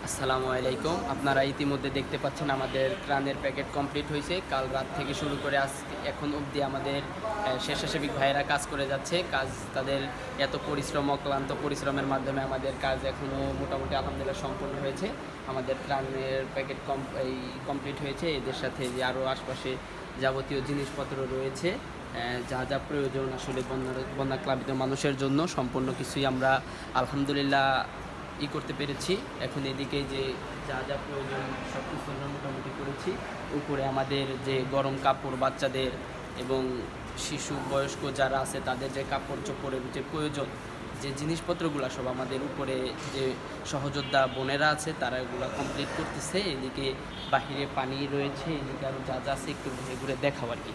আসসালামু আলাইকুম। আপনারা ইতিমধ্যে দেখতে পাচ্ছেন আমাদের ত্রাণের প্যাকেট কমপ্লিট হয়েছে। কাল রাত থেকে শুরু করে আজ এখন অবধি আমাদের স্বেচ্ছাসেবী ভাইয়েরা কাজ করে যাচ্ছে। তাদের এত পরিশ্রম, অক্লান্ত পরিশ্রমের মাধ্যমে আমাদের কাজ এখনও মোটামুটি আলহামদুলিল্লাহ সম্পূর্ণ হয়েছে। আমাদের ত্রাণের প্যাকেট কমপ্লিট হয়েছে। এদের সাথে যে আরও আশপাশে যাবতীয় জিনিসপত্র রয়েছে, যা যা প্রয়োজন আসলে বন্যাপ্লাবিত মানুষের জন্য সম্পূর্ণ কিছুই আমরা আলহামদুলিল্লাহ করতে পেরেছি। এখন এদিকে যে যা যা প্রয়োজন সব কিছু আমরা মোটামুটি করেছি। উপরে আমাদের যে গরম কাপড় বাচ্চাদের এবং শিশু বয়স্ক যারা আছে তাদের যে কাপড় চোপড়ের যে প্রয়োজন, যে জিনিসপত্রগুলো সব আমাদের উপরে যে সহযোদ্ধা বোনেরা আছে তারা এগুলো কমপ্লিট করতেছে। এদিকে বাহিরে পানি রয়েছে, এদিকে আরও যা যা আছে একটু ঘুরে ঘুরে দেখাও আর কি।